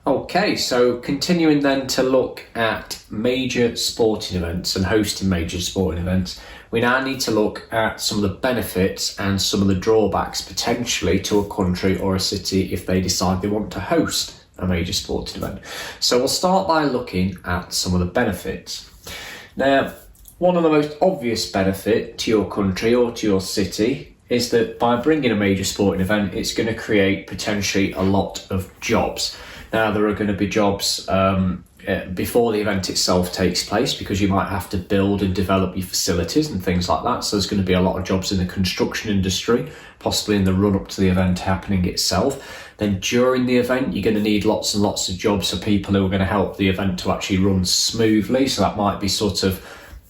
Okay, so continuing then to look at major sporting events and hosting major sporting events, we now need to look at some of the benefits and some of the drawbacks potentially to a country or a city if they decide they want to host a major sporting event. So we'll start by looking at some of the benefits. Now, one of the most obvious benefit to your country or to your city is that by bringing a major sporting event, it's going to create potentially a lot of jobs. Now, there are going to be jobs before the event itself takes place because you might have to build and develop your facilities and things like that. So there's going to be a lot of jobs in the construction industry, possibly in the run-up to the event happening itself. Then during the event, you're going to need lots and lots of jobs for people who are going to help the event to actually run smoothly. So that might be sort of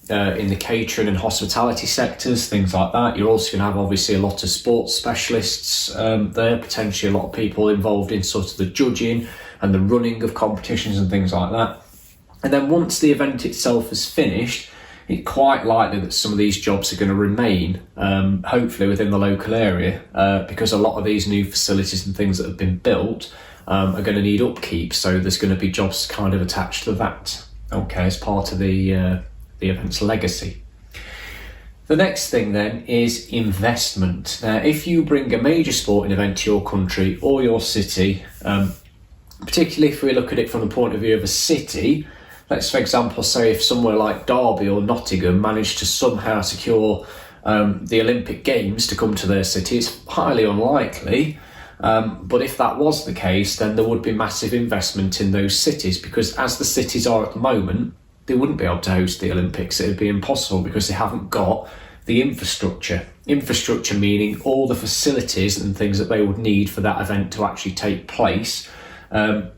in the catering and hospitality sectors, things like that. You're also going to have obviously a lot of sports specialists there, potentially a lot of people involved in sort of the judging and the running of competitions and things like that. And then once the event itself is finished, it's quite likely that some of these jobs are going to remain, hopefully within the local area, because a lot of these new facilities and things that have been built are going to need upkeep. So there's going to be jobs kind of attached to that, okay, as part of the event's legacy. The next thing then is investment. Now, if you bring a major sporting event to your country or your city, particularly if we look at it from the point of view of a city, let's for example say if somewhere like Derby or Nottingham managed to somehow secure the Olympic Games to come to their city, it's highly unlikely, but if that was the case, then there would be massive investment in those cities, because as the cities are at the moment, they wouldn't be able to host the Olympics. It would be impossible because they haven't got the infrastructure. Infrastructure meaning all the facilities and things that they would need for that event to actually take place, and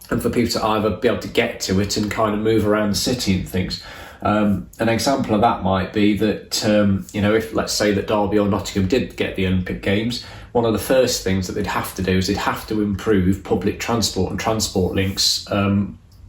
for people to either be able to get to it and kind of move around the city and things. An example of that might be that, if let's say that Derby or Nottingham did get the Olympic Games, one of the first things that they'd have to do is they'd have to improve public transport and transport links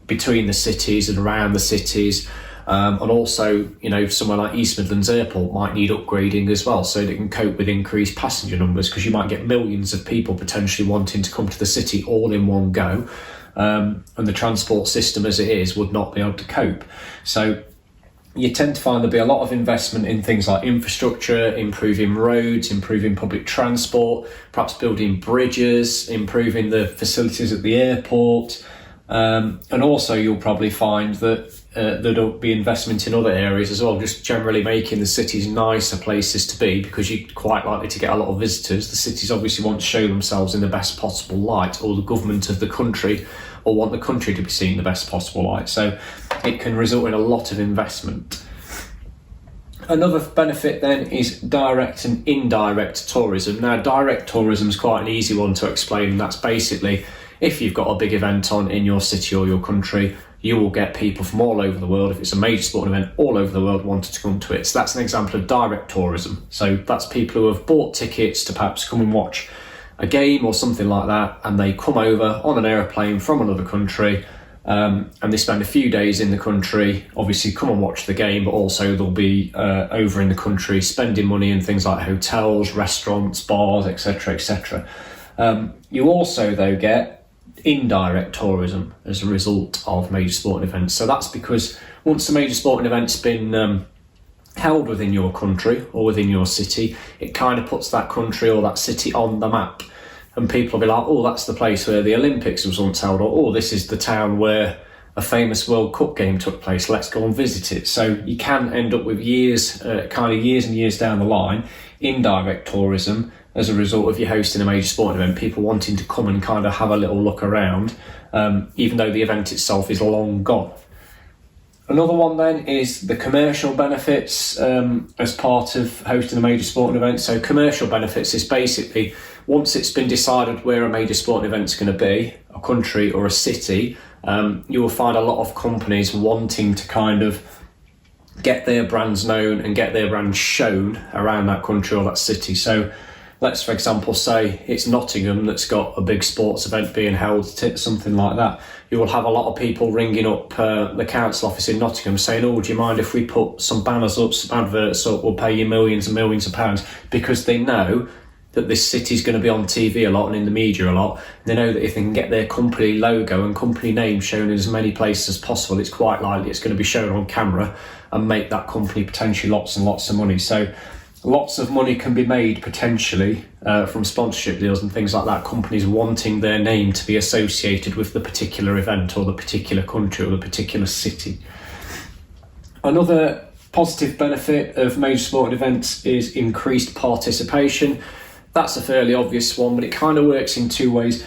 between the cities and around the cities, and also somewhere like East Midlands Airport might need upgrading as well so that it can cope with increased passenger numbers, because you might get millions of people potentially wanting to come to the city all in one go, and the transport system as it is would not be able to cope. So you tend to find there'll be a lot of investment in things like infrastructure, improving roads, improving public transport, perhaps building bridges, improving the facilities at the airport. And also you'll probably find that there'll be investment in other areas as well, just generally making the cities nicer places to be, because you're quite likely to get a lot of visitors. The cities obviously want to show themselves in the best possible light, or the government of the country will want the country to be seen in the best possible light. So it can result in a lot of investment. Another benefit then is direct and indirect tourism. Now, direct tourism is quite an easy one to explain, and that's basically if you've got a big event on in your city or your country, you will get people from all over the world. If it's a major sporting event, all over the world wanted to come to it. So that's an example of direct tourism. So that's people who have bought tickets to perhaps come and watch a game or something like that, and they come over on an aeroplane from another country, and they spend a few days in the country, obviously come and watch the game, but also they'll be over in the country spending money in things like hotels, restaurants, bars, etc, etc. You also though get indirect tourism as a result of major sporting events. So that's because once the major sporting event's been held within your country or within your city, it kind of puts that country or that city on the map, and people will be like, oh, that's the place where the Olympics was once held, or oh, this is the town where a famous World Cup game took place, let's go and visit it. So you can end up with years and years down the line, indirect tourism as a result of you hosting a major sporting event, people wanting to come and kind of have a little look around, even though the event itself is long gone. Another one then is the commercial benefits as part of hosting a major sporting event. So commercial benefits is basically, once it's been decided where a major sporting event's going to be, a country or a city, you will find a lot of companies wanting to kind of get their brands known and get their brands shown around that country or that city. So let's, for example, say it's Nottingham that's got a big sports event being held, something like that. You will have a lot of people ringing up the council office in Nottingham saying, oh, do you mind if we put some banners up, some adverts up, we'll pay you millions and millions of pounds, because they know that this city's going to be on TV a lot and in the media a lot. They know that if they can get their company logo and company name shown in as many places as possible, it's quite likely it's going to be shown on camera and make that company potentially lots and lots of money. So lots of money can be made potentially from sponsorship deals and things like that, companies wanting their name to be associated with the particular event or the particular country or the particular city. Another positive benefit of major sporting events is increased participation. That's a fairly obvious one, but it kind of works in two ways.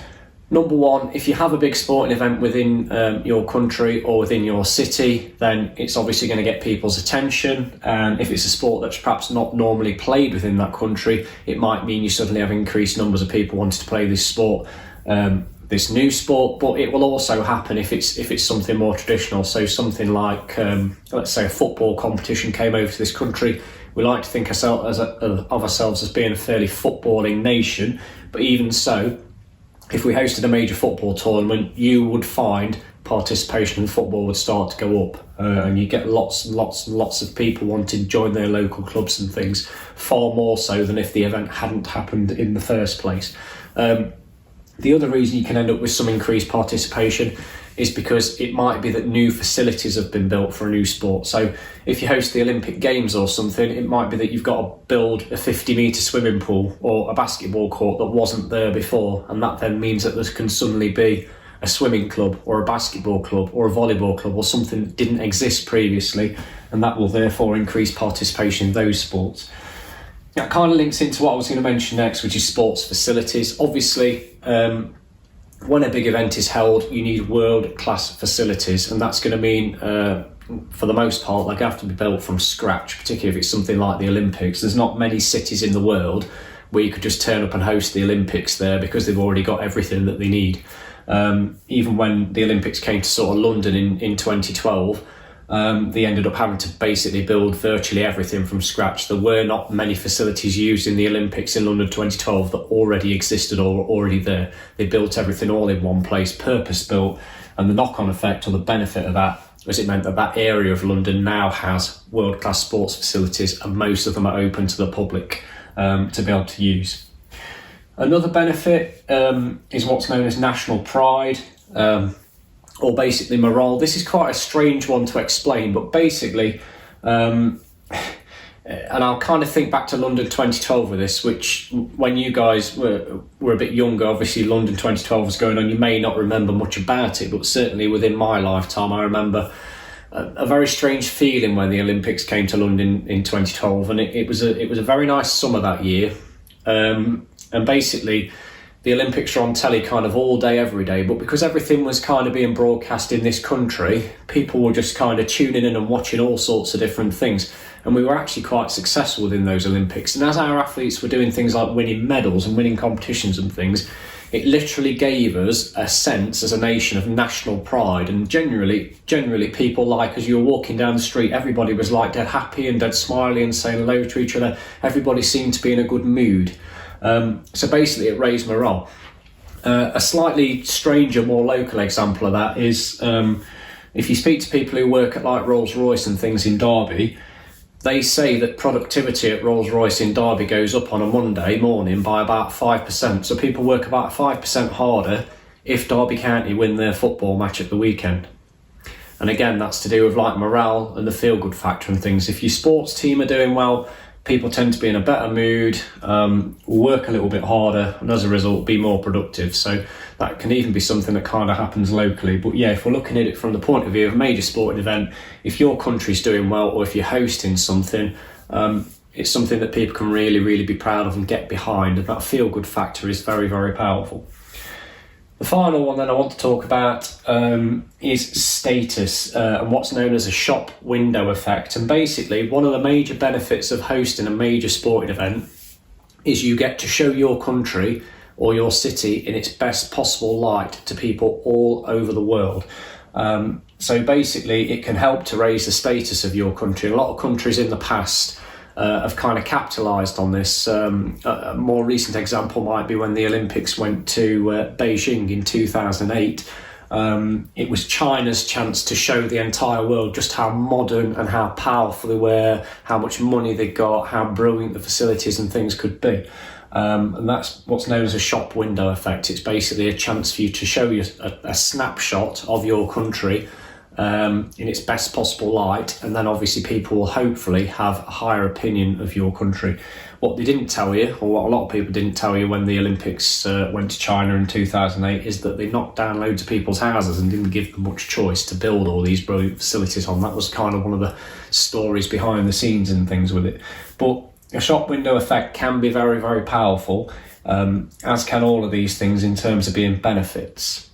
Number one, if you have a big sporting event within your country or within your city, then it's obviously going to get people's attention. And if it's a sport that's perhaps not normally played within that country, it might mean you suddenly have increased numbers of people wanting to play this sport, this new sport. But it will also happen if it's something more traditional. So something like, let's say, a football competition came over to this country. We like to think of ourselves as being a fairly footballing nation, but even so, if we hosted a major football tournament, you would find participation in football would start to go up, and you get lots and lots and lots of people wanting to join their local clubs and things, far more so than if the event hadn't happened in the first place. The other reason you can end up with some increased participation is because it might be that new facilities have been built for a new sport. So if you host the Olympic Games or something, it might be that you've got to build a 50-metre swimming pool or a basketball court that wasn't there before, and that then means that there can suddenly be a swimming club or a basketball club or a volleyball club or something that didn't exist previously, and that will therefore increase participation in those sports. That kind of links into what I was going to mention next, which is sports facilities. Obviously, when a big event is held, you need world-class facilities, and that's going to mean, for the most part, they have to be built from scratch, particularly if it's something like the Olympics. There's not many cities in the world where you could just turn up and host the Olympics there because they've already got everything that they need. Even when the Olympics came to sort of London in 2012, they ended up having to basically build virtually everything from scratch. There were not many facilities used in the Olympics in London 2012 that already existed or were already there. They built everything all in one place, purpose-built, and the knock-on effect or the benefit of that was it meant that that area of London now has world-class sports facilities, and most of them are open to the public to be able to use. Another benefit is what's known as national pride, or basically morale. This is quite a strange one to explain, but basically, and I'll kind of think back to London 2012 with this, which when you guys were a bit younger, obviously London 2012 was going on, you may not remember much about it, but certainly within my lifetime, I remember a very strange feeling when the Olympics came to London in 2012, and it was a very nice summer that year, and basically the Olympics were on telly kind of all day, every day, but because everything was kind of being broadcast in this country, people were just kind of tuning in and watching all sorts of different things. And we were actually quite successful within those Olympics. And as our athletes were doing things like winning medals and winning competitions and things, it literally gave us a sense as a nation of national pride. And generally people, like, as you were walking down the street, everybody was like dead happy and dead smiley and saying hello to each other. Everybody seemed to be in a good mood. So basically it raised morale. A slightly stranger, more local example of that is if you speak to people who work at like Rolls-Royce and things in Derby, they say that productivity at Rolls-Royce in Derby goes up on a Monday morning by about 5%. So people work about 5% harder if Derby County win their football match at the weekend. And again, that's to do with like morale and the feel-good factor and things. If your sports team are doing well, people tend to be in a better mood, work a little bit harder, and as a result be more productive. So that can even be something that kind of happens locally. But yeah, if we're looking at it from the point of view of a major sporting event, if your country's doing well or if you're hosting something, it's something that people can really, really be proud of and get behind, and that feel-good factor is very, very powerful. The final one that I want to talk about is status and what's known as a shop window effect. And basically, one of the major benefits of hosting a major sporting event is you get to show your country or your city in its best possible light to people all over the world. So basically, it can help to raise the status of your country. A lot of countries in the past have kind of capitalised on this. A more recent example might be when the Olympics went to Beijing in 2008. It was China's chance to show the entire world just how modern and how powerful they were, how much money they got, how brilliant the facilities and things could be. And that's what's known as a shop window effect. It's basically a chance for you to show you a snapshot of your country in its best possible light, and then obviously people will hopefully have a higher opinion of your country. What they didn't tell you, or what a lot of people didn't tell you when the Olympics went to China in 2008, is that they knocked down loads of people's houses and didn't give them much choice to build all these brilliant facilities on. That was kind of one of the stories behind the scenes and things with it. But a shop window effect can be very, very powerful, as can all of these things in terms of being benefits.